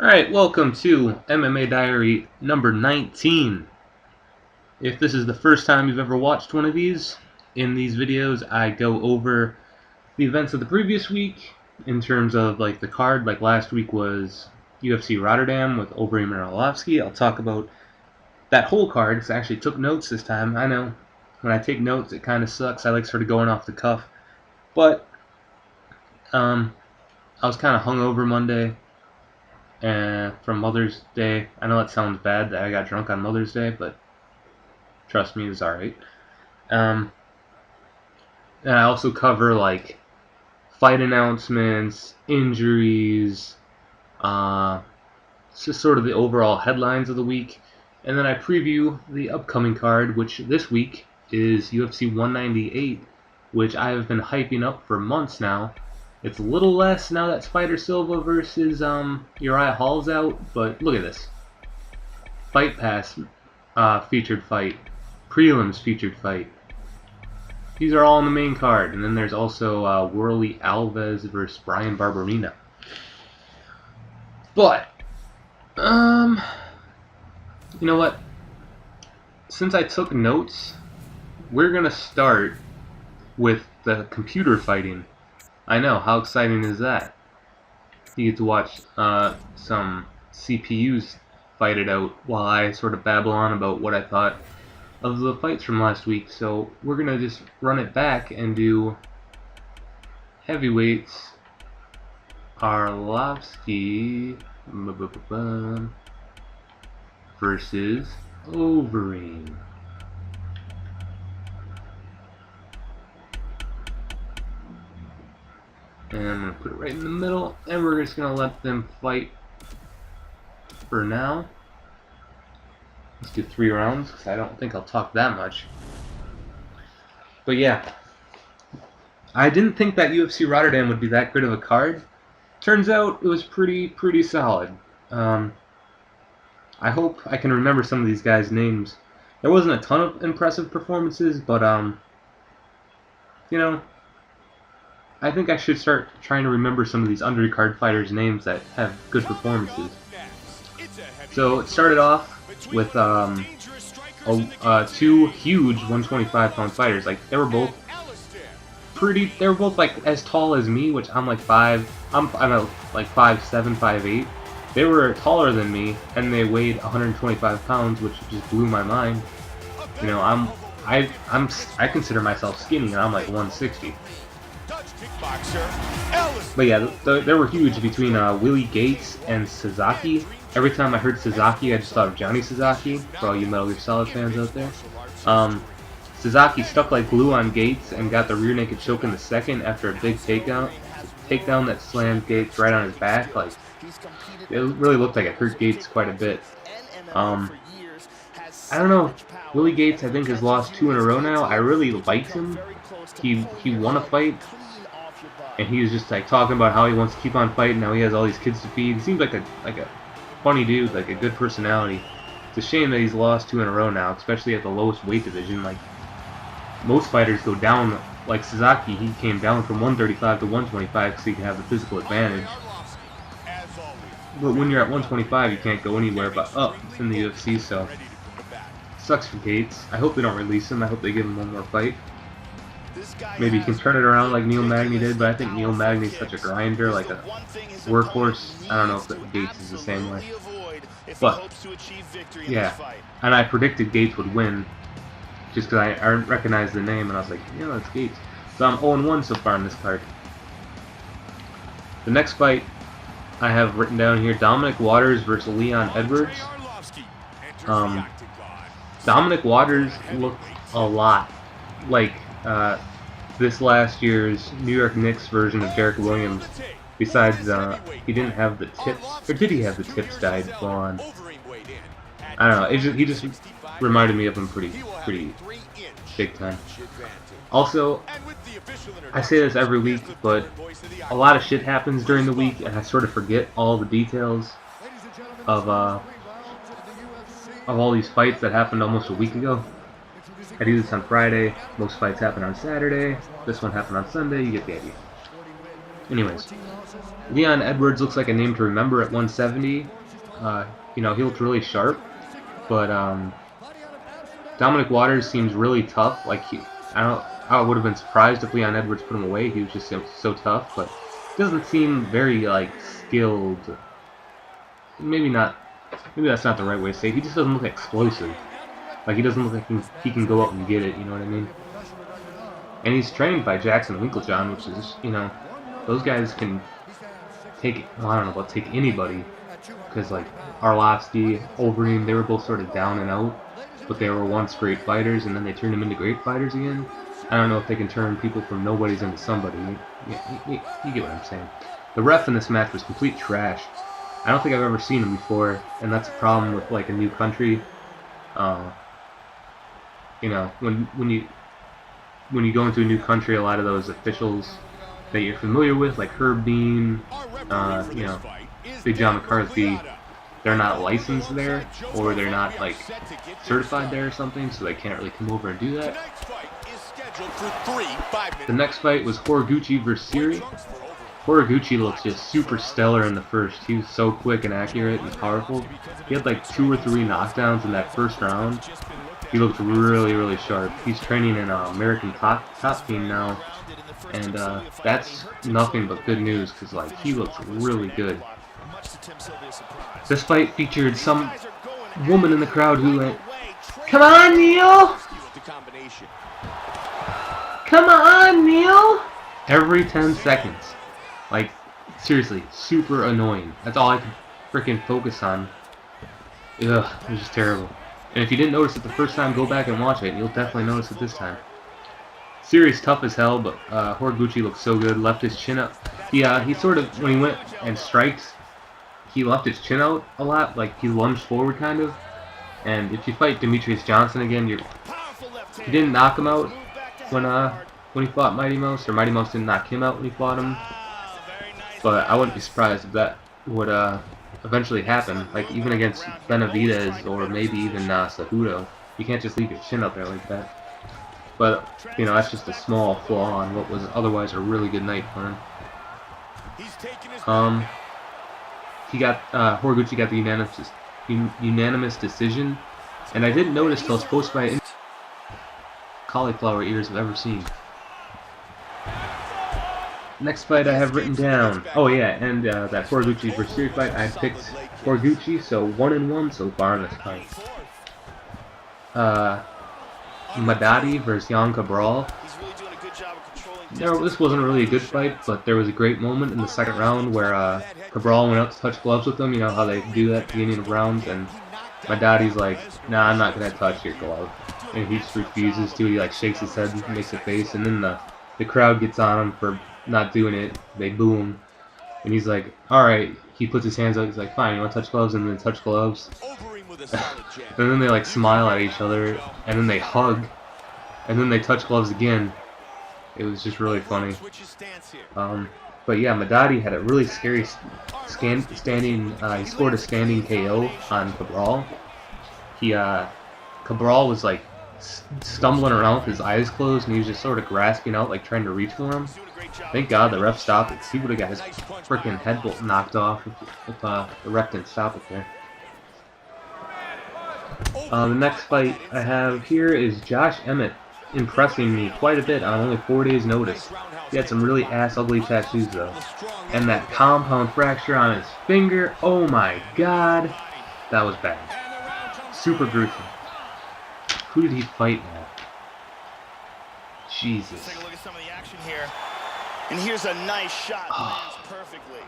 Alright, welcome to MMA Diary number 19. If this is the first time you've ever watched one of these, in these videos I go over the events of the previous week in terms of like the card. Like last week was UFC Rotterdam with Oberyn Marlovsky. I'll talk about that whole card because I actually took notes this time. I know when I take notes it kind of sucks. I like sort of going off the cuff. But I was kind of hungover Monday. And from Mother's Day, I know that sounds bad that I got drunk on Mother's Day, but trust me, it was alright. And I also cover like fight announcements, injuries, just sort of the overall headlines of the week. And then I preview the upcoming card, which this week is UFC 198, which I have been hyping up for months now. It's a little less now that Spider Silva versus Uriah Hall's out, but look at this. Fight Pass featured fight. Prelims featured fight. These are all on the main card. And then there's also Worley Alves versus Brian Barberina. But, you know what? Since I took notes, we're going to start with the computer fighting. I know, how exciting is that? You get to watch some CPUs fight it out while I sort of babble on about what I thought of the fights from last week. So we're going to just run it back and do heavyweights. Arlovsky versus Oberyn. And I'm going to put it right in the middle, and we're just going to let them fight for now. Let's do 3 rounds, because I don't think I'll talk that much. But yeah, I didn't think that UFC Rotterdam would be that good of a card. Turns out it was pretty solid. I hope I can remember some of these guys' names. There wasn't a ton of impressive performances, but you know, I think I should start trying to remember some of these undercard fighters' names that have good performances. So it started off with 2 huge 125-pound fighters. Like they were both like as tall as me, which I'm like 5. I'm like 5'7", 5'8". They were taller than me, and they weighed 125 pounds, which just blew my mind. You know, I consider myself skinny, and I'm like 160. But yeah, they were huge between Willie Gates and Sasaki. Every time I heard Sasaki, I just thought of Johnny Sasaki, for all you Metal Gear Solid fans out there. Sasaki stuck like glue on Gates and got the rear naked choke in the second after a big takedown that slammed Gates right on his back. Like, it really looked like it hurt Gates quite a bit. I don't know. Willie Gates, I think, has lost 2 in a row now. I really liked him. He won a fight, and he was just like talking about how he wants to keep on fighting. Now he has all these kids to feed. He seems like a funny dude, like a good personality. It's a shame that he's lost 2 in a row now, especially at the lowest weight division. Like most fighters go down. Like Sasaki, he came down from 135 to 125 because he can have the physical advantage. But when you're at 125, you can't go anywhere but up in the UFC. So sucks for Gates. I hope they don't release him. I hope they give him one more fight. Maybe he can turn it around like Neil Magny did, but I think Neil Magny's such a grinder, like a workhorse. I don't know if Gates is the same way. But, yeah. And I predicted Gates would win, just because I recognized the name, and I was like, yeah, that's Gates. So I'm 0-1 so far in this card. The next fight I have written down here, Dominic Waters versus Leon Edwards. Dominic Waters looked a lot like this last year's New York Knicks version of Derek Williams. Besides, he didn't have the tips, or did he have the tips dyed blonde? I don't know. He just reminded me of him pretty big time. Also, I say this every week, but a lot of shit happens during the week, and I sort of forget all the details of all these fights that happened almost a week ago. I do this on Friday. Most fights happen on Saturday. This one happened on Sunday. You get the idea. Anyways, Leon Edwards looks like a name to remember at 170. You know, he looked really sharp, but Dominic Waters seems really tough. Like I would have been surprised if Leon Edwards put him away. He was just so tough, but doesn't seem very like skilled. Maybe not. Maybe that's not the right way to say it. He just doesn't look explosive. Like he doesn't look like he can go up and get it. You know what I mean? And he's trained by Jackson Winklejohn, which is, you know, those guys can take. Well, I don't know about take anybody, because like Arlovsky, Overeem, they were both sort of down and out, but they were once great fighters, and then they turned them into great fighters again. I don't know if they can turn people from nobodies into somebody. You get what I'm saying. The ref in this match was complete trash. I don't think I've ever seen him before, and that's a problem with like a new country. You know, when you go into a new country, a lot of those officials that you're familiar with, like Herb Dean, you know, Big John McCarthy, they're not licensed there, or they're not like certified there or something, so they can't really come over and do that. The next fight was Horiguchi versus Siri. Horiguchi looks just super stellar in the first. He was so quick and accurate and powerful. He had like 2 or 3 knockdowns in that first round. He looked really, really sharp. He's training in American top team now, and that's nothing but good news because like he looks really good. This fight featured some woman in the crowd who went, "Come on, Neil! Come on, Neil!" every 10 seconds. Like, seriously, super annoying. That's all I could freaking focus on. Ugh, it was just terrible. And if you didn't notice it the first time, go back and watch it, and you'll definitely notice it this time. Siri's tough as hell, but Horiguchi looks so good. Left his chin up. He sort of, when he went and strikes, he left his chin out a lot, like he lunged forward kind of. And if you fight Demetrius Johnson again, you didn't knock him out when he fought Mighty Mouse, or Mighty Mouse didn't knock him out when he fought him. But I wouldn't be surprised if that would eventually happen. Like even against Benavidez or maybe even Cejudo, you can't just leave your chin up there like that. But you know, that's just a small flaw on what was otherwise a really good night for him. Horiguchi got the unanimous decision, and I didn't notice till it's posted by cauliflower ears I've ever seen. Next fight I have written down. Oh yeah, and that Horiguchi versus Siri fight, I picked Horiguchi, so 1-1 so far in this fight. Madadi versus Jan Cabral. This wasn't really a good fight, but there was a great moment in the second round where Cabral went out to touch gloves with him. You know how they do that at the beginning of rounds, and Madadi's like, "Nah, I'm not gonna touch your glove," and he just refuses to. He like shakes his head, and makes a face, and then the crowd gets on him for not doing it. They boo him, and he's like, "Alright." He puts his hands out, he's like, "Fine, you want to touch gloves?" And then touch gloves. And then they like smile at each other, and then they hug, and then they touch gloves again. It was just really funny. But yeah, Madadi had a really scary standing. He scored a standing KO on Cabral. Cabral was like stumbling around with his eyes closed, and he was just sort of grasping out, like trying to reach for him. Thank God the ref stopped it. He would have got his freaking head knocked off if the ref didn't stop it there. The next fight I have here is Josh Emmett, impressing me quite a bit on only 4 days' notice. He had some really ass-ugly tattoos though. And that compound fracture on his finger, oh my god, that was bad. Super gruesome. Who did he fight now? Jesus. Let's take a look at some of the action here. And here's a nice shot, lands perfectly.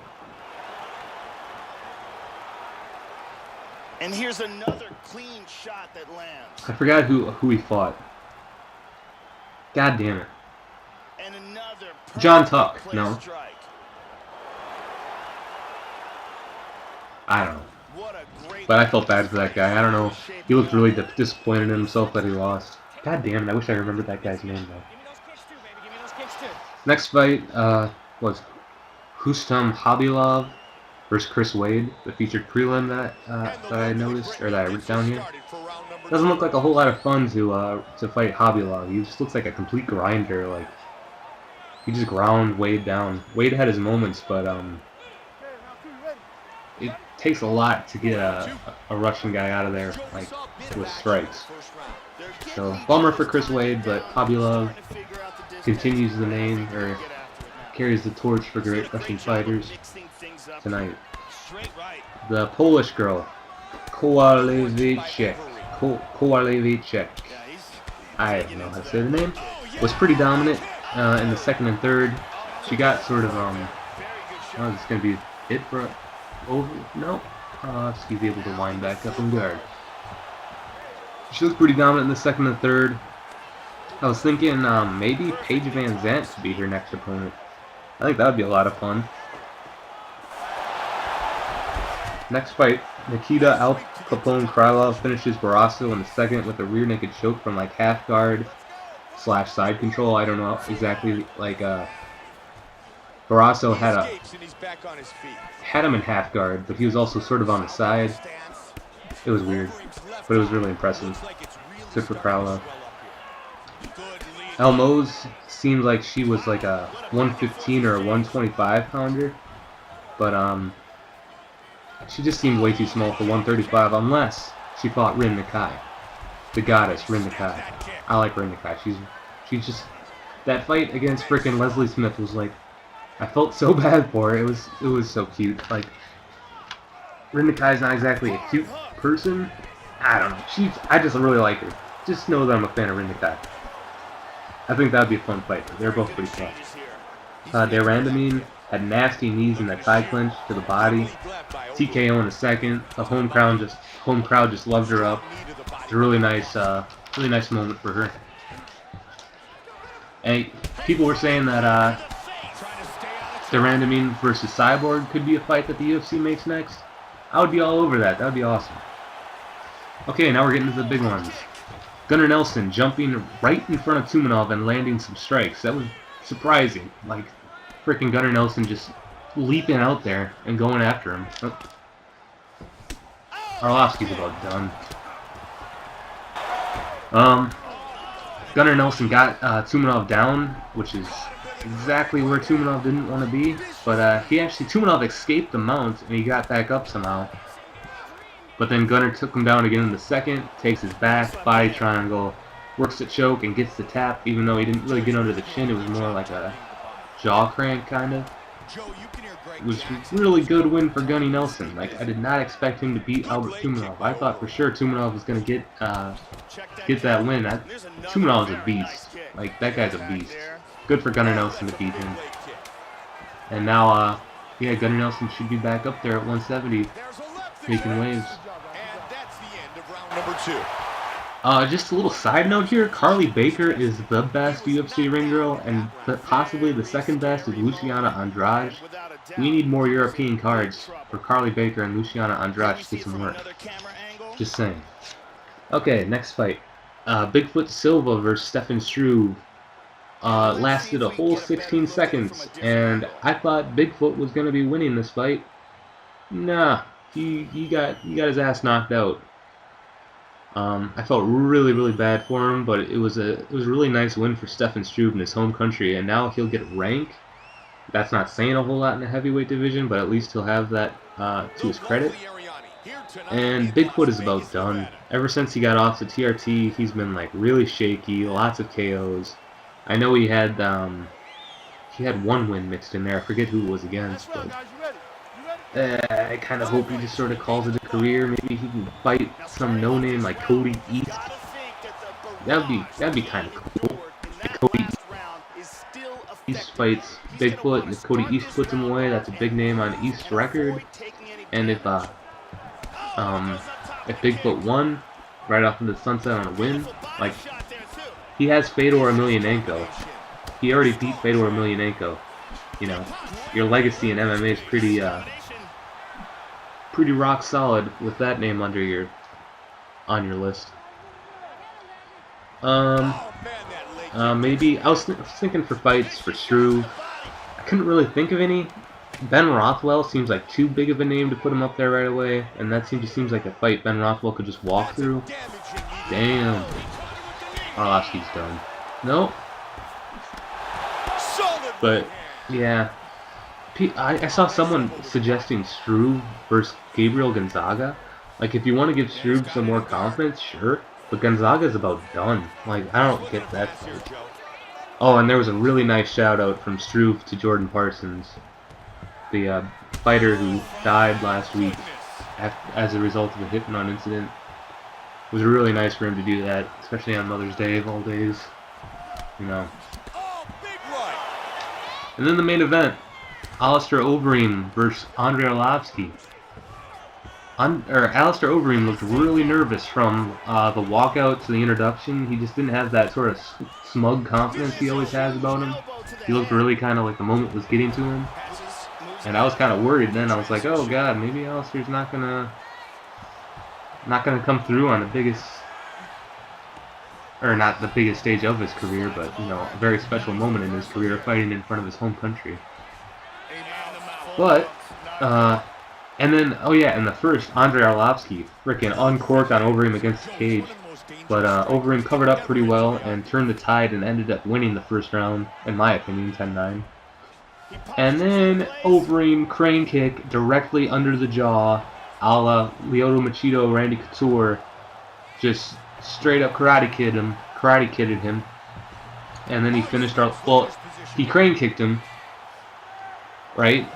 And here's another clean shot that lands. I forgot who he fought. God damn it. And another John Tuck. No. strike. I don't know. But I felt bad for that guy. I don't know. He looked really disappointed in himself that he lost. God damn it. I wish I remembered that guy's name though. Next fight was Hustam Khabilov versus Chris Wade, the featured prelim that I noticed, or that I wrote down here. Doesn't look like a whole lot of fun to fight Khabilov. He just looks like a complete grinder. Like He just ground Wade down. Wade had his moments, but it takes a lot to get a Russian guy out of there, like, with strikes. So, bummer for Chris Wade, but Khabibulov continues the name, or carries the torch for great Russian fighters tonight. The Polish girl, Kowalewicz. I don't know how to say the name. Was pretty dominant in the second and third. She got sort of oh, this is gonna be it for over. No, she's able to wind back up and guard. She was pretty dominant in the second and third. I was thinking maybe Paige Van Zandt to be her next opponent. I think that would be a lot of fun. Next fight, Nikita Al Capone Krylov finishes Barrasso in the second with a rear naked choke from like half guard / side control. I don't know exactly. Like Barrasso had him in half guard, but he was also sort of on the side. It was weird, but it was really impressive. Good for Krylov. Elmose seemed like she was like a 115 or a 125 pounder, but she just seemed way too small for 135 unless she fought Rin Nakai, the goddess Rin Nakai. I like Rin Nakai. She's just, that fight against frickin' Leslie Smith was like, I felt so bad for her. It was so cute. Like, Rin Nakai's not exactly a cute person. I don't know. I just really like her. Just know that I'm a fan of Rin Nakai. I think that would be a fun fight. They're both pretty fun. Derandamine had nasty knees in that thigh clinch to the body. TKO in a second. The home crowd just loved her up. It's a really nice moment for her. And people were saying that Derandamine versus Cyborg could be a fight that the UFC makes next. I would be all over that. That would be awesome. Okay, now we're getting to the big ones. Gunnar Nelson jumping right in front of Tumenov and landing some strikes. That was surprising. Like, freaking Gunnar Nelson just leaping out there and going after him. Oh. Arlovsky's about done. Gunnar Nelson got Tumenov down, which is exactly where Tumenov didn't want to be. But Tumenov escaped the mount and he got back up somehow. But then Gunnar took him down again in the second, takes his back, body triangle, works the choke, and gets the tap, even though he didn't really get under the chin. It was more like a jaw crank, kind of. It was a really good win for Gunny Nelson. Like, I did not expect him to beat Albert Tumenov. I thought for sure Tumenov was going to get that win. Tumenov's a beast. Like, that guy's a beast. Good for Gunnar Nelson to beat him. And now, yeah, Gunnar Nelson should be back up there at 170, making waves. Number 2. Just a little side note here, Carly Baker is the best UFC ring girl, and possibly the second best is Luciana Andrade. We need more European cards for Carly Baker and Luciana Andrade to get some work. Just saying. Okay, next fight. Bigfoot Silva versus Stefan Struve. Lasted a whole 16 seconds, and I thought Bigfoot was going to be winning this fight. Nah, he got his ass knocked out. I felt really bad for him, but it was a really nice win for Stefan Struve in his home country, and now he'll get rank. That's not saying a whole lot in the heavyweight division, but at least he'll have that to his credit. And Bigfoot is about done. Ever since he got off the TRT, he's been like really shaky, lots of KOs. I know he had one win mixed in there. I forget who it was against, but I kind of hope he just sort of calls it a career. Maybe he can fight some no-name like Cody East. That'd be kind of cool. If Cody East fights Bigfoot, and if Cody East puts him away, that's a big name on East's record. And if Bigfoot won right off into the sunset on a win, like he has Fedor Emelianenko. He already beat Fedor Emelianenko. You know, your legacy in MMA is pretty rock solid with that name on your list. Maybe I was thinking for fights for Struve. I couldn't really think of any. Ben Rothwell seems like too big of a name to put him up there right away, and that just seems like a fight Ben Rothwell could just walk through. Damn. Arlovsky's done. Nope. But yeah, I saw someone suggesting Struve versus Gabriel Gonzaga. Like, if you want to give Struve some more confidence, sure. But Gonzaga's about done. Like, I don't get that fight. Oh, and there was a really nice shout out from Struve to Jordan Parsons, the fighter who died last week as a result of a hit and run incident. It was really nice for him to do that, especially on Mother's Day of all days. You know. And then the main event, Alistair Overeem versus Andrei Arlovski. Alistair Overeem looked really nervous from the walkout to the introduction. He just didn't have that sort of smug confidence he always has about him. He looked really kind of like the moment was getting to him. And I was kind of worried then. I was like, oh god, maybe Alistair's not gonna come through on the biggest, or not the biggest stage of his career, but, you know, a very special moment in his career, fighting in front of his home country. But, and then, oh yeah, in the first, Andrei Arlovski freaking uncorked on Overeem against the cage. But Overeem covered up pretty well and turned the tide and ended up winning the first round, in my opinion, 10-9. And then Overeem crane kick directly under the jaw, a la Lyoto Machida, Randy Couture, just straight up karate kidded him, and then he finished he crane kicked him, right?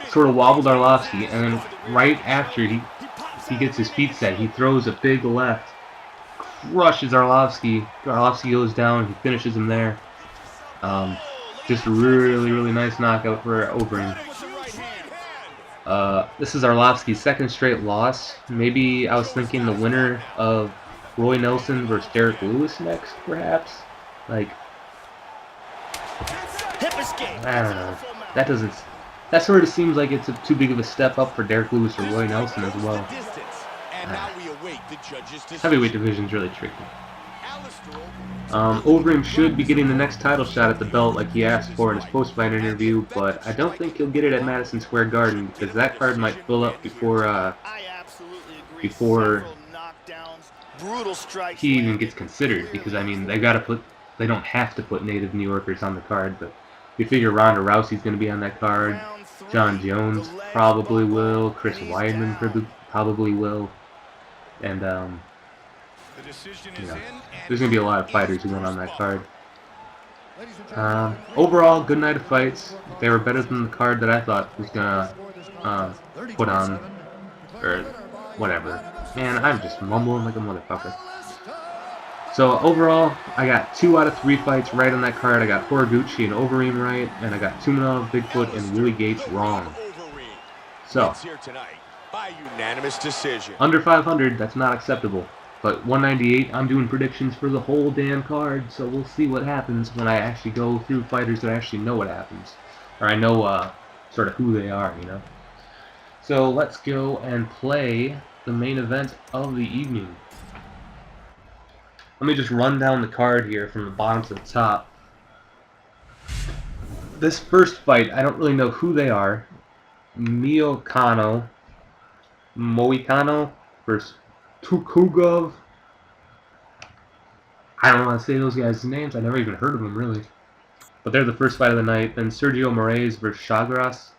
Sort of wobbled Arlovski, and then right after he gets his feet set, he throws a big left, crushes Arlovski. Arlovski goes down, he finishes him there. Just a really, really nice knockout for Overeem. This is Arlovski's second straight loss. Maybe I was thinking the winner of Roy Nelson versus Derek Lewis next, perhaps. Like, I don't know. That sort of seems like it's too big of a step up for Derek Lewis or Roy Nelson as well. Heavyweight division's really tricky. Overeem should be getting the next title shot at the belt like he asked for in his post-fight interview, but I don't think he'll get it at Madison Square Garden because that card might fill up before he even gets considered. Because I mean, they don't have to put native New Yorkers on the card, but you figure Ronda Rousey's going to be on that card. John Jones probably will. Chris Weidman probably will, and you know, there's going to be a lot of fighters who went on that card. Overall, good night of fights. They were better than the card that I thought was going to put on, or whatever. Man, I'm just mumbling like a motherfucker. So overall, I got 2 out of 3 fights right on that card. I got Horiguchi and Overeem right, and I got Tumanov, Bigfoot, and Willie Gates wrong. So, under 500, that's not acceptable. But 198, I'm doing predictions for the whole damn card, so we'll see what happens when I actually go through fighters that actually know what happens. Or I know sort of who they are, you know. So let's go and play the main event of the evening. Let me just run down the card here from the bottom to the top. This first fight, I don't really know who they are. Moicano versus Tukugov. I don't know how to say those guys' names. I never even heard of them, really. But they're the first fight of the night. Then Sergio Moraes versus Chagras.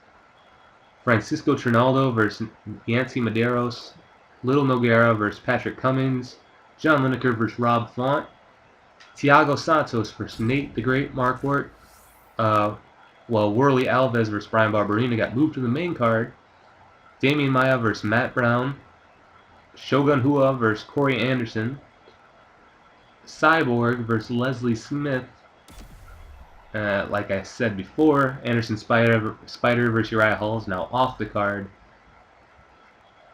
Francisco Trinaldo versus Yancy Medeiros. Little Nogueira versus Patrick Cummins. John Lineker versus Rob Font. Thiago Santos versus Nate the Great Marquardt. Worley Alves versus Brian Barberina got moved to the main card. Damian Maia versus Matt Brown. Shogun Rua versus Corey Anderson. Cyborg versus Leslie Smith. Like I said before, Anderson Spider versus Uriah Hall is now off the card.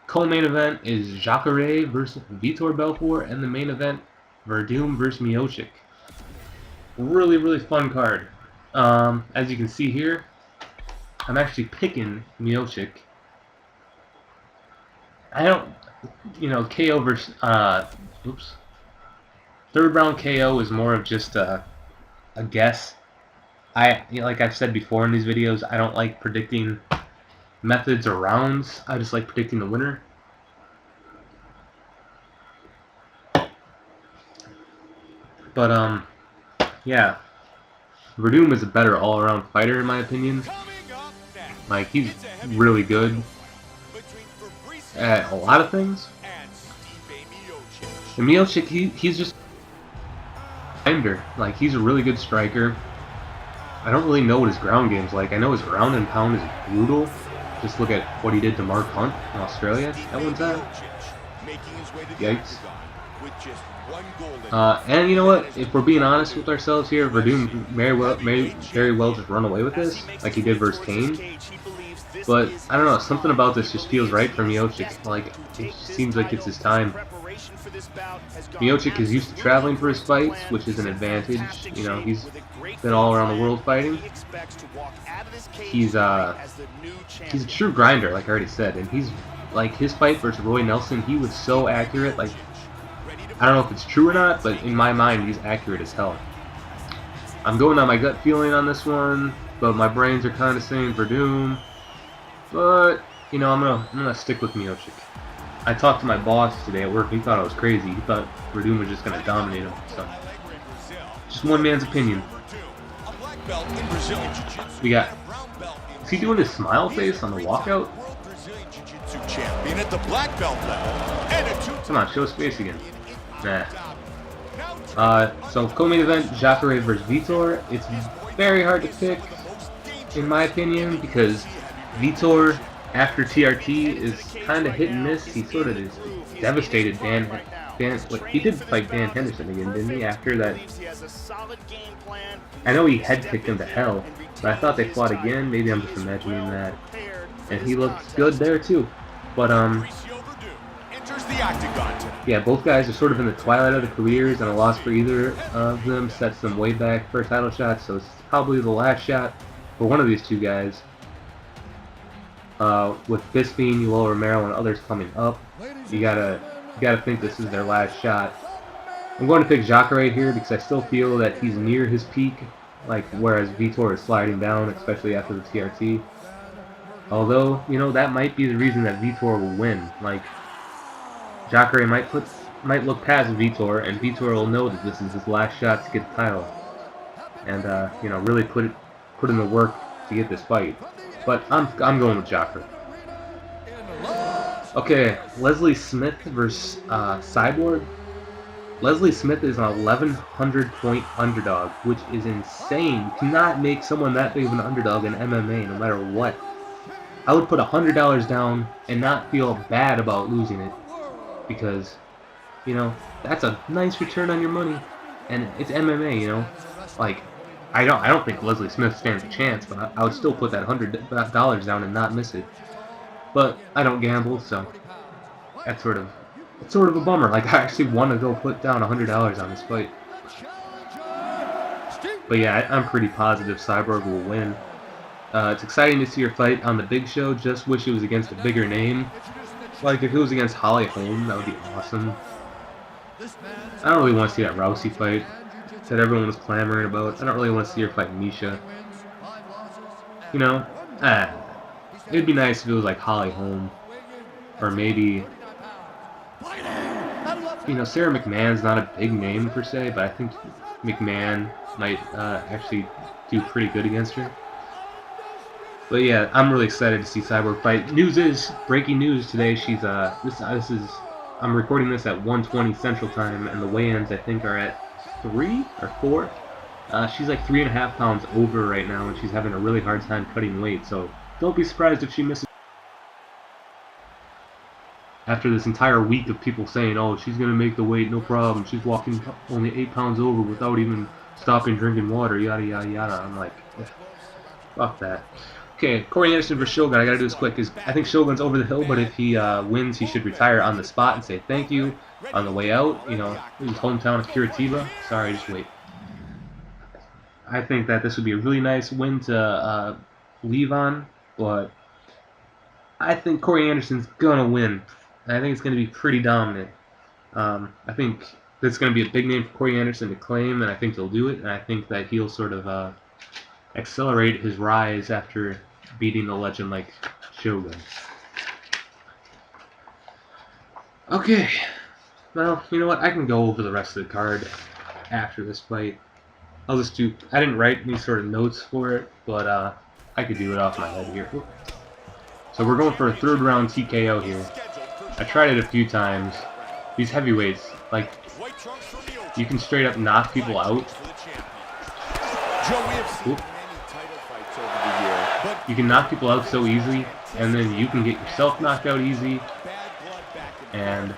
Co-main event is Jacare versus Vitor Belfort, and the main event, Werdum versus Miocic. Really, really fun card. As you can see here, I'm actually picking Miocic. I don't, KO versus, third round KO is more of just a guess. Like I've said before in these videos, I don't like predicting methods or rounds. I just like predicting the winner. But yeah. Werdum is a better all-around fighter in my opinion. Like, he's really good at a lot of things. And Miocic, he's just a grinder. Like, he's a really good striker. I don't really know what his ground game's like. I know his ground and pound is brutal. Just look at what he did to Mark Hunt in Australia at one time. Yikes. And you know what? If we're being honest with ourselves here, Werdum may very well just run away with this, like he did versus Kane. But I don't know, something about this just feels right for Miocic. Like, it seems like it's his time. Miocic is used to traveling for his fights, which is an advantage. You know, he's been all around the world fighting. He's a true grinder, like I already said, and he's like his fight versus Roy Nelson. He was so accurate. Like, I don't know if it's true or not, but in my mind, he's accurate as hell. I'm going on my gut feeling on this one, but my brains are kind of saying Werdum. But you know, I'm gonna stick with Miocic. I talked to my boss today at work. He thought I was crazy. He thought Werdum was just gonna dominate him. So, just one man's opinion. We got. Is he doing his smile face on the walkout? Come on, show his face again. Nah. So co-main event, Jacare versus Vitor. It's very hard to pick, in my opinion, because Vitor, after TRT, is kind of hit and miss. He sort of is devastated Dan. Wait, he did fight Dan Henderson again, didn't he? After that, I know he head kicked him to hell, but I thought they fought again. Maybe I'm just imagining that. And he looked good there too. But yeah, both guys are sort of in the twilight of their careers, and a loss for either of them sets them way back for a title shot. So it's probably the last shot for one of these two guys. With Bisping, Yoel Romero, and others coming up, you gotta think this is their last shot. I'm going to pick Jacare here because I still feel that he's near his peak, like whereas Vitor is sliding down, especially after the TRT. Although, you know, that might be the reason that Vitor will win. Like, Jacare might look past Vitor, and Vitor will know that this is his last shot to get the title, and you know, really put in the work to get this fight. But I'm going with Jacare. Okay, Leslie Smith versus Cyborg. Leslie Smith is an 1,100 point underdog, which is insane. You cannot make someone that big of an underdog in MMA, no matter what. I would put $100 down and not feel bad about losing it, because, you know, that's a nice return on your money, and it's MMA. You know, like, I don't think Leslie Smith stands a chance, but I would still put that $100 down and not miss it. But I don't gamble, so that's sort of a bummer. Like, I actually want to go put down $100 on this fight. But yeah, I'm pretty positive Cyborg will win. It's exciting to see her fight on the big show. Just wish it was against a bigger name. Like, if it was against Holly Holm, that would be awesome. I don't really want to see that Rousey fight that everyone was clamoring about. I don't really want to see her fight Misha. You know, it'd be nice if it was like Holly Holm, or maybe, you know, Sarah McMahon's not a big name per se, but I think McMahon might actually do pretty good against her. But yeah, I'm really excited to see Cyborg fight. Breaking news today. She's I'm recording this at 1:20 Central Time, and the weigh-ins I think are at 3 or 4. She's like 3.5 pounds over right now, and she's having a really hard time cutting weight. So don't be surprised if she misses. After this entire week of people saying, "Oh, she's gonna make the weight, no problem. She's walking only 8 pounds over without even stopping drinking water, yada yada yada," I'm like, fuck that. Okay, Corey Anderson versus Shogun. I gotta do this quick because I think Shogun's over the hill, but if he wins, he should retire on the spot and say thank you on the way out. You know, his hometown of Curitiba. Sorry, just wait. I think that this would be a really nice win to leave on, but I think Corey Anderson's gonna win. I think it's gonna be pretty dominant. I think it's gonna be a big name for Corey Anderson to claim, and I think he'll do it. And I think that he'll sort of accelerate his rise after beating a legend like Shogun. Okay, well, you know what? I can go over the rest of the card after this fight. I'll just do. I didn't write any sort of notes for it, but I could do it off my head here. So we're going for a third round TKO here. I tried it a few times. These heavyweights, like, you can straight up knock people out. You can knock people out so easy, and then you can get yourself knocked out easy. And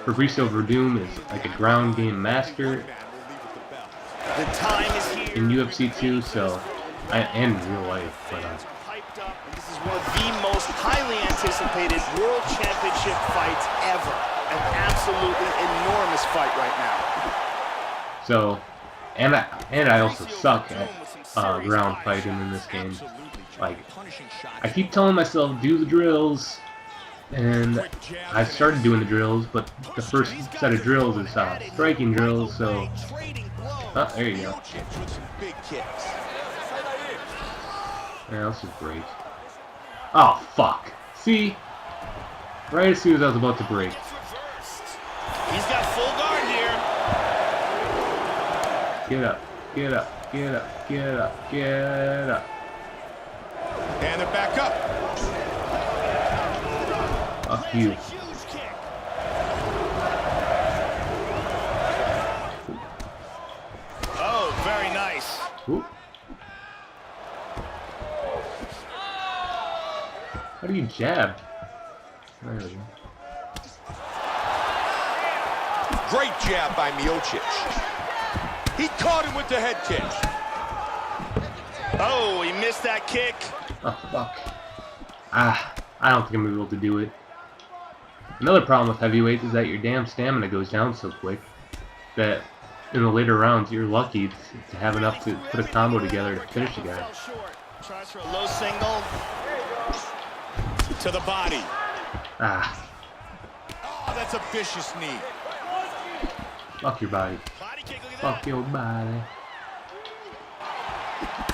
Fabricio Werdum is like a ground game master in UFC 2, so and in real life. But this is one of the most highly anticipated world championship fights ever. An absolutely enormous fight right now. So, and I also suck at ground fighting in this game. Like, I keep telling myself do the drills, and I started doing the drills, but the first set of drills is striking drills. So, there you go. Yeah, this is great. Oh fuck! See, right as soon as I was about to break. He's got full guard here. Get up, get up, get up, get up, get up. And they're back up. Fuck you. Oh, very nice. Ooh. How do you jab? There we go. Great jab by Miocic. He caught him with the head kick. Oh, he missed that kick. Oh, fuck. I don't think I'm going to be able to do it. Another problem with heavyweights is that your damn stamina goes down so quick that in the later rounds you're lucky to have enough to put a combo together to finish the guy. Tries for a low single. To the body. Oh, that's a vicious knee. Fuck your body. Fuck your body.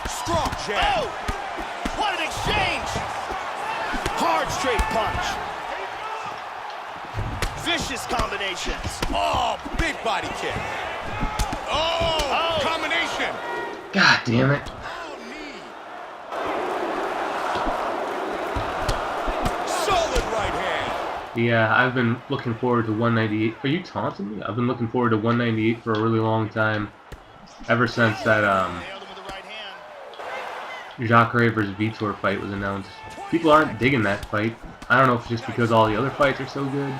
Strong jab. Oh, what an exchange! Hard straight punch. Vicious combinations. Oh, big body kick. Oh, combination. God damn it. Solid right hand. Yeah, I've been looking forward to 198. Are you taunting me? I've been looking forward to 198 for a really long time. Ever since that Jacare versus Vitor fight was announced. People aren't digging that fight. I don't know if it's just because all the other fights are so good,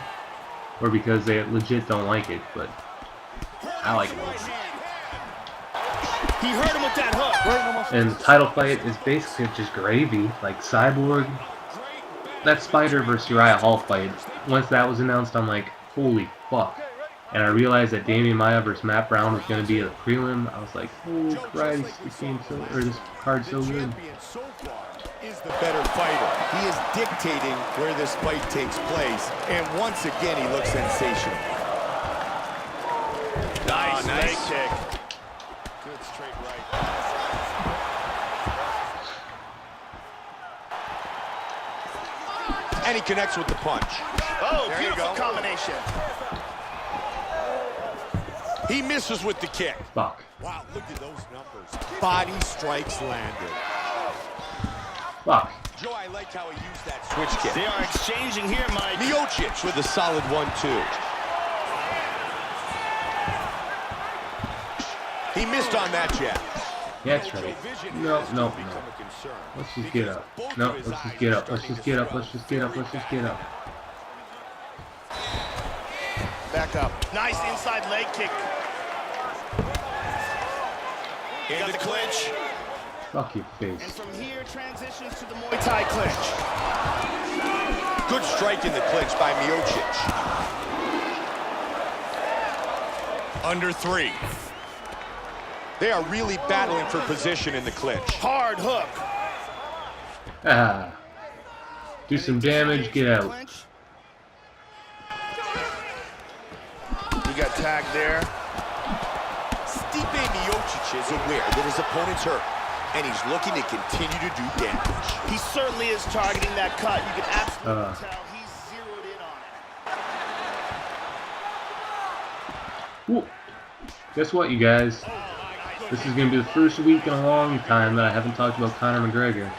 or because they legit don't like it, but I like it. He hurt him with that hook. And the title fight is basically just gravy, like Cyborg. That Spider versus Uriah Hall fight, once that was announced, I'm like, holy fuck. And I realized that Damian Maia versus Matt Brown was going to be a prelim. I was like, holy Christ, this card's so good. Is the better fighter. He is dictating where this fight takes place, and once again he looks sensational. Nice leg kick. Good straight right. And he connects with the punch. Oh, there beautiful combination. He misses with the kick. Fuck. Wow, look at those numbers. Body strikes landed. Fuck. Joe, I like how he used that switch kick. They are exchanging here, Mike. Miocic with a solid 1-2. He missed on that jab. Yeah, that's right. No. Let's just get up. No, let's just get up. Let's just get up. Let's just get up. Let's just get up. Back up. Nice inside leg kick. He got the clinch. Fuck your And face. from here, transitions to the Muay Thai clinch. Good strike in the clinch by Miocic. Under 3. They are really battling for position in the clinch. Hard hook. Do some damage, get out. You got tagged there. Stipe Miocic is aware that his opponent's hurt, and he's looking to continue to do damage. He certainly is targeting that cut. You can absolutely tell he's zeroed in on it. Woo. Guess what, you guys? This is going to be the first week in a long time that I haven't talked about Conor McGregor.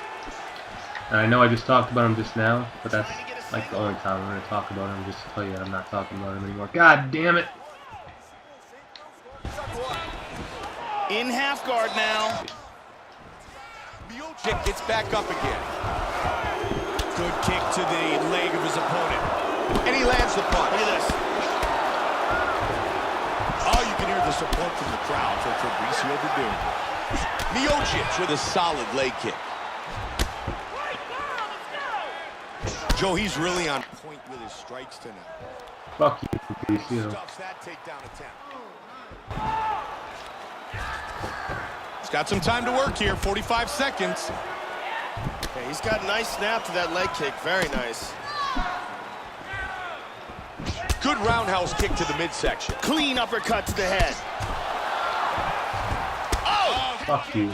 And I know I just talked about him just now, but that's like the only time I'm going to talk about him, just to tell you that I'm not talking about him anymore. God damn it! In half guard now. Miocic gets back up again. Good kick to the leg of his opponent. And he lands the punch. Look at this. Oh, you can hear the support from the crowd for Fabricio Werdum. Miocic with a solid leg kick. Joe, he's really on point with his strikes tonight. Fuck you, Fabricio. Stops that takedown attempt. He's got some time to work here, 45 seconds. Yeah, he's got a nice snap to that leg kick. Very nice. Good roundhouse kick to the midsection. Clean uppercut to the head. Oh! Fuck you.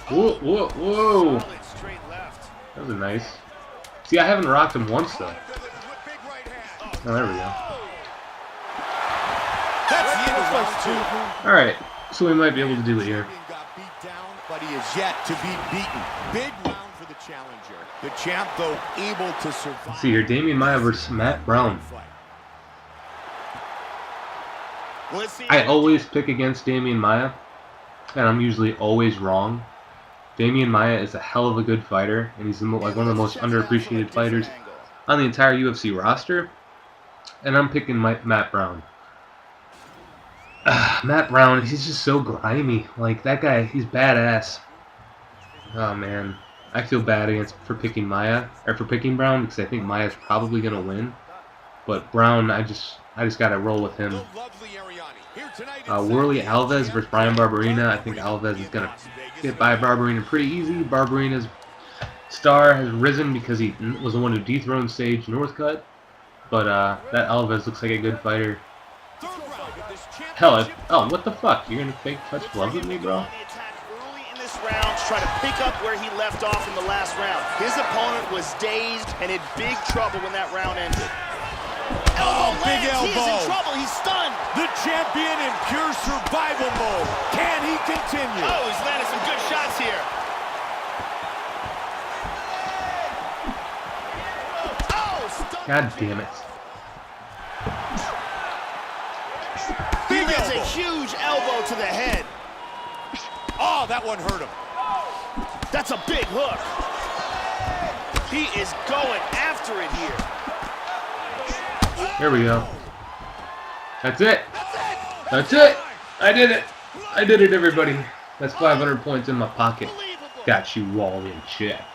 Whoa, whoa, whoa! Straight left. That was nice. See, I haven't rocked him once, though. Oh, there we go. That's the end of round 2. Alright, so we might be able to do it here. Got beat down, but he is yet to be beaten. Big round for the challenger. The champ, though, able to survive. Let's see here, Damian Maia versus Matt Brown. I always pick against Damian Maia, and I'm usually always wrong. Damian Maia is a hell of a good fighter, and he's like one of the most underappreciated fighters on the entire UFC roster. And I'm picking Matt Brown. Matt Brown, he's just so grimy. Like, that guy, he's badass. Oh man, I feel bad for picking Maia, or for picking Brown, because I think Maia's probably gonna win. But Brown, I just gotta roll with him. Worley Alves versus Brian Barberena. I think Alves is gonna get by Barberena pretty easy. Barberena's star has risen because he was the one who dethroned Sage Northcutt. But that Alves looks like a good fighter. Hell, oh, what the fuck? You're gonna fake touch gloves with me, bro? Rounds, try to pick up where he left off in the last round. His opponent was dazed and in big trouble when that round ended. Oh, big elbow. He's in trouble. He's stunned. The champion in pure survival mode. Can he continue? Oh, he's landed some good shots here. Oh, God damn it. He lands a huge elbow to the head. Oh, that one hurt him. That's a big hook. He is going after it here. Here we go. That's it. That's it. I did it. I did it, everybody. That's 500 points in my pocket. Got you all in check.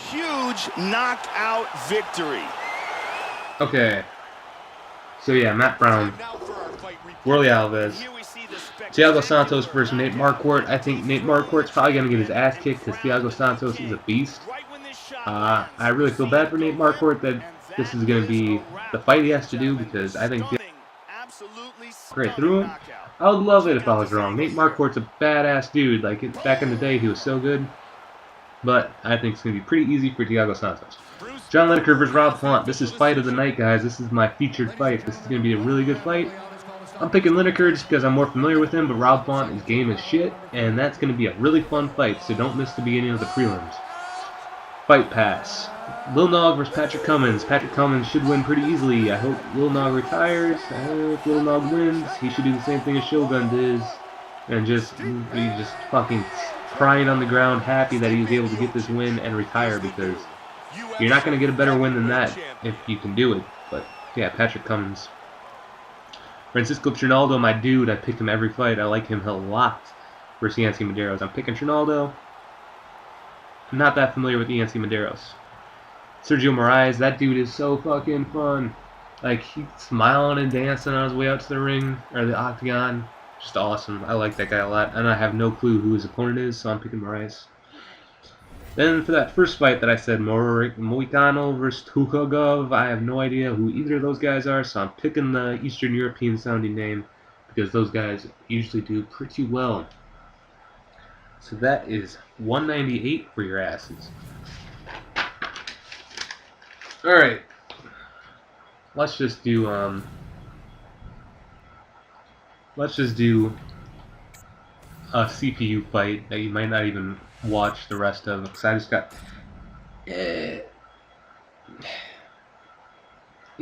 Huge knockout victory. Okay. So yeah, Matt Brown, Worley Alves, Thiago Santos versus Nate Marquardt. I think Nate Marquardt's probably going to get his ass kicked because Thiago Santos is a beast. I really feel bad for Nate Marquardt that this is going to be the fight he has to do because I think great through him. I would love it if I was wrong. Nate Marquardt's a badass dude. Like back in the day, he was so good. But I think it's going to be pretty easy for Thiago Santos. John Lineker versus Rob Font. This is fight of the night, guys. This is my featured fight. This is going to be a really good fight. I'm picking Lineker just because I'm more familiar with him, but Rob Font, his game is shit, and that's going to be a really fun fight, so don't miss the beginning of the prelims. Fight Pass. Lil Nog versus Patrick Cummins. Patrick Cummins should win pretty easily. I hope Lil Nog retires. I hope Lil Nog wins. He should do the same thing as Shogun did, and just be just fucking crying on the ground, happy that he was able to get this win and retire, because you're not going to get a better win than that if you can do it. But yeah, Patrick Cummins. Francisco Trinaldo, my dude. I picked him every fight. I like him a lot versus Yancy Medeiros. I'm picking Trinaldo. I'm not that familiar with Yancy Medeiros. Sergio Moraes, that dude is so fucking fun. Like, he's smiling and dancing on his way out to the ring, or the octagon. Just awesome. I like that guy a lot. And I have no clue who his opponent is, so I'm picking Moraes. Then for that first fight that I said, Moicano versus Tukhugov, I have no idea who either of those guys are, so I'm picking the Eastern European sounding name because those guys usually do pretty well. So that is 198 for your asses. Alright. Let's just do a CPU fight that you might not even watch the rest of, because I just got... you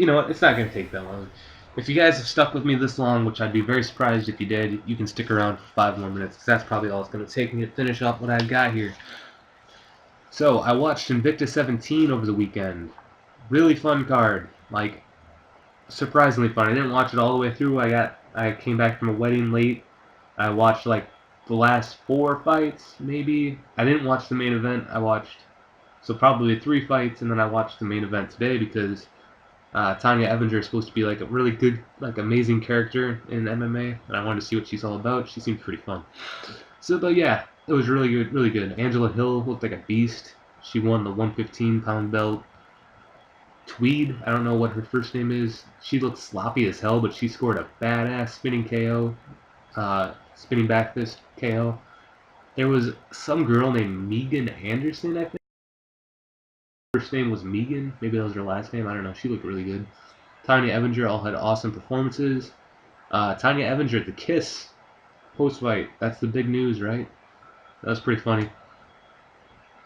know what, it's not going to take that long. If you guys have stuck with me this long, which I'd be very surprised if you did, you can stick around for 5 more minutes, because that's probably all it's going to take me to finish off what I've got here. So, I watched Invicta 17 over the weekend. Really fun card. Like, surprisingly fun. I didn't watch it all the way through. I came back from a wedding late. I watched, like, the last 4 fights, maybe. I didn't watch the main event. I watched, so probably 3 fights, and then I watched the main event today because Tanya Evinger is supposed to be like a really good, like amazing character in MMA, and I wanted to see what she's all about. She seemed pretty fun. So, but yeah, it was really good, really good. Angela Hill looked like a beast. She won the 115-pound belt. Tweed, I don't know what her first name is. She looked sloppy as hell, but she scored a badass spinning KO, spinning back fist KO. There was some girl named Megan Anderson, I think. First name was Megan. Maybe that was her last name. I don't know. She looked really good. Tanya Evinger all had awesome performances. Tanya Evinger at the Kiss post-fight. That's the big news, right? That was pretty funny.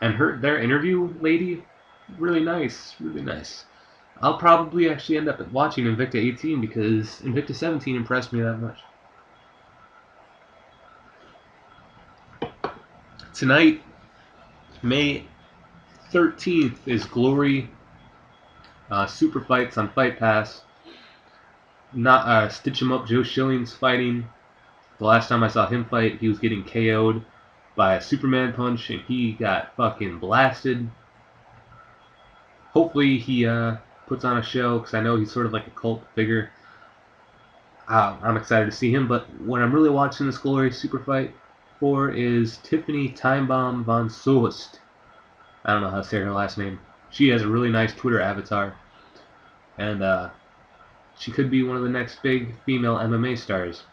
And their interview lady, really nice, really nice. I'll probably actually end up watching Invicta 18 because Invicta 17 impressed me that much. Tonight, May 13th, is Glory Super Fights on Fight Pass. Not Stitch 'em Up Joe Schilling's fighting. The last time I saw him fight, he was getting KO'd by a Superman punch, and he got fucking blasted. Hopefully he puts on a show, because I know he's sort of like a cult figure. I'm excited to see him, but what I'm really watching this Glory Super Fight for is Tiffany Timebomb von Soest. I don't know how to say her last name. She has a really nice Twitter avatar, and she could be one of the next big female MMA stars.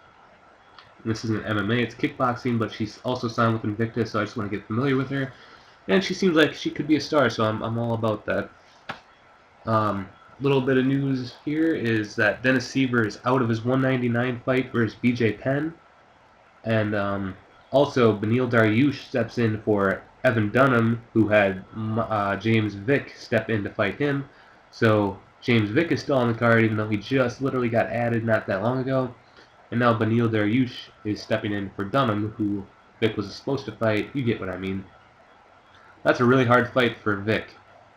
And this isn't MMA, it's kickboxing, but she's also signed with Invicta, so I just want to get familiar with her. And she seems like she could be a star, so I'm all about that. Little bit of news here is that Dennis Siver is out of his 199 fight versus BJ Penn. And also, Beneil Dariush steps in for Evan Dunham, who had James Vick step in to fight him. So James Vick is still on the card, even though he just literally got added not that long ago. And now Beneil Dariush is stepping in for Dunham, who Vick was supposed to fight. You get what I mean. That's a really hard fight for Vick,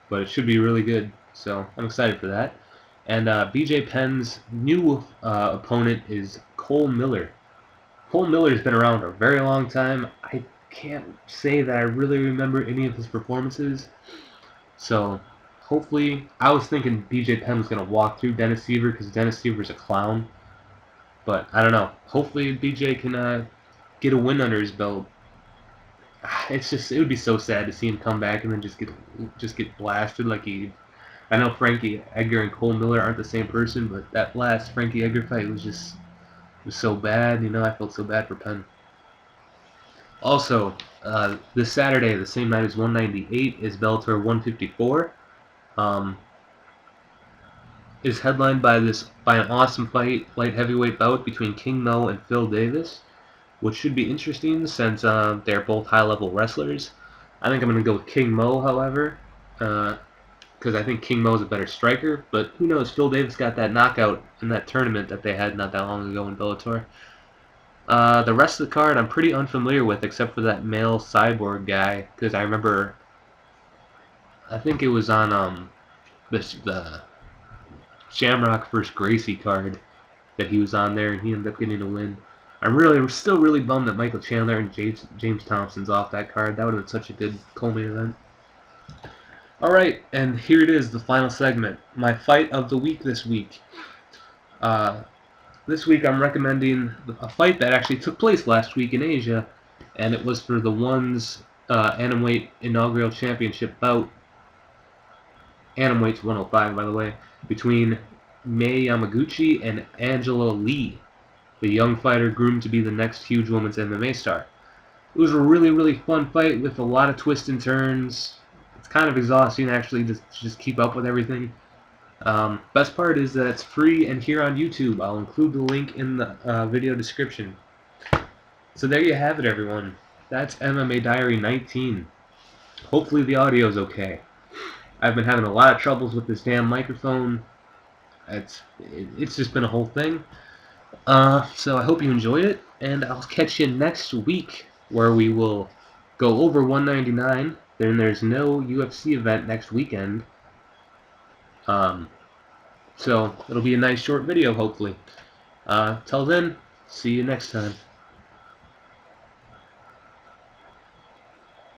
but it should be really good. So I'm excited for that. And BJ Penn's new opponent is Cole Miller. Cole Miller's been around a very long time. I can't say that I really remember any of his performances. So hopefully, I was thinking BJ Penn was going to walk through Dennis Siver because Dennis Siver's a clown. But I don't know. Hopefully BJ can get a win under his belt. It would be so sad to see him come back and then just get blasted like he. I know Frankie Edgar and Cole Miller aren't the same person, but that last Frankie Edgar fight was so bad. You know, I felt so bad for Penn. Also, this Saturday, the same night as 198, is Bellator 154. Is headlined by an awesome light heavyweight bout between King Mo and Phil Davis, which should be interesting since they're both high-level wrestlers. I think I'm going to go with King Mo, however, because I think King Mo is a better striker, but who knows, Phil Davis got that knockout in that tournament that they had not that long ago in Bellator. The rest of the card I'm pretty unfamiliar with, except for that male cyborg guy, because I remember, I think it was on the Shamrock vs. Gracie card that he was on there, and he ended up getting a win. I'm still really bummed that Michael Chandler and James Thompson's off that card. That would have been such a good co-main event. Alright, and here it is, the final segment. My fight of the week this week. This week I'm recommending a fight that actually took place last week in Asia, and it was for the ONE's Atomweight inaugural championship bout. Atomweight's 105, by the way, between Mei Yamaguchi and Angela Lee, the young fighter groomed to be the next huge women's MMA star. It was a really, really fun fight with a lot of twists and turns. It's kind of exhausting, actually, to just keep up with everything. Best part is that it's free and here on YouTube. I'll include the link in the video description. So there you have it, everyone. That's MMA Diary 19. Hopefully the audio's okay. I've been having a lot of troubles with this damn microphone. It's just been a whole thing. So I hope you enjoyed it, and I'll catch you next week where we will go over 199. Then there's no UFC event next weekend. So it'll be a nice short video, hopefully. Till then, see you next time.